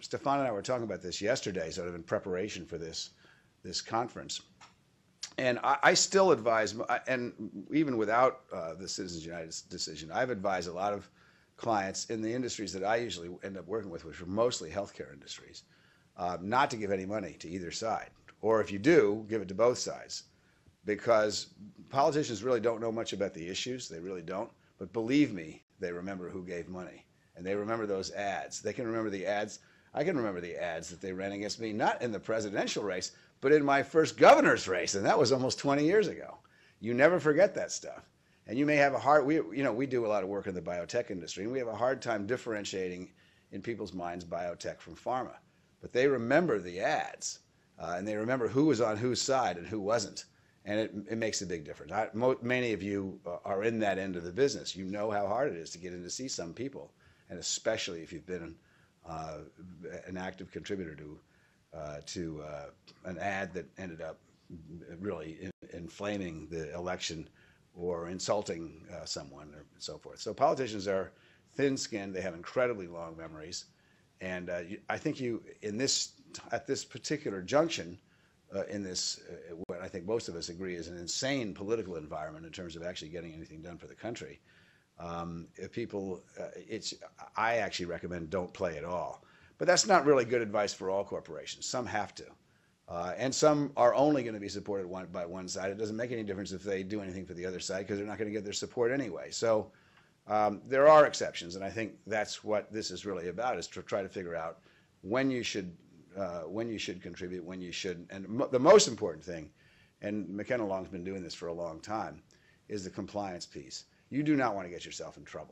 Stefan and I were talking about this yesterday, sort of in preparation for this conference. And I still advise, and even without the Citizens United decision, I've advised a lot of clients in the industries that I usually end up working with, which are mostly healthcare industries, not to give any money to either side. Or if you do, give it to both sides. Because politicians really don't know much about the issues. They really don't. But believe me, they remember who gave money. And they remember those ads. They can remember the ads. I can remember the ads that they ran against me, not in the presidential race, but in my first governor's race, and that was almost 20 years ago. You never forget that stuff. And you may have a hard, we do a lot of work in the biotech industry, and we have a hard time differentiating in people's minds biotech from pharma. But they remember the ads, and they remember who was on whose side and who wasn't. And it makes a big difference. Many of you are in that end of the business. You know how hard it is to get in to see some people, and especially if you've been an active contributor to an ad that ended up really inflaming the election or insulting someone or so forth. So politicians are thin-skinned. They have incredibly long memories. And I think at this particular junction, what I think most of us agree is an insane political environment in terms of actually getting anything done for the country. If people, I actually recommend don't play at all. But that's not really good advice for all corporations. Some have to. And some are only going to be supported by one side. It doesn't make any difference if they do anything for the other side because they're not going to get their support anyway. So there are exceptions, and I think that's what this is really about, is to try to figure out when you should contribute, when you shouldn't. And the most important thing, and McKenna Long's been doing this for a long time, is the compliance piece. You do not want to get yourself in trouble.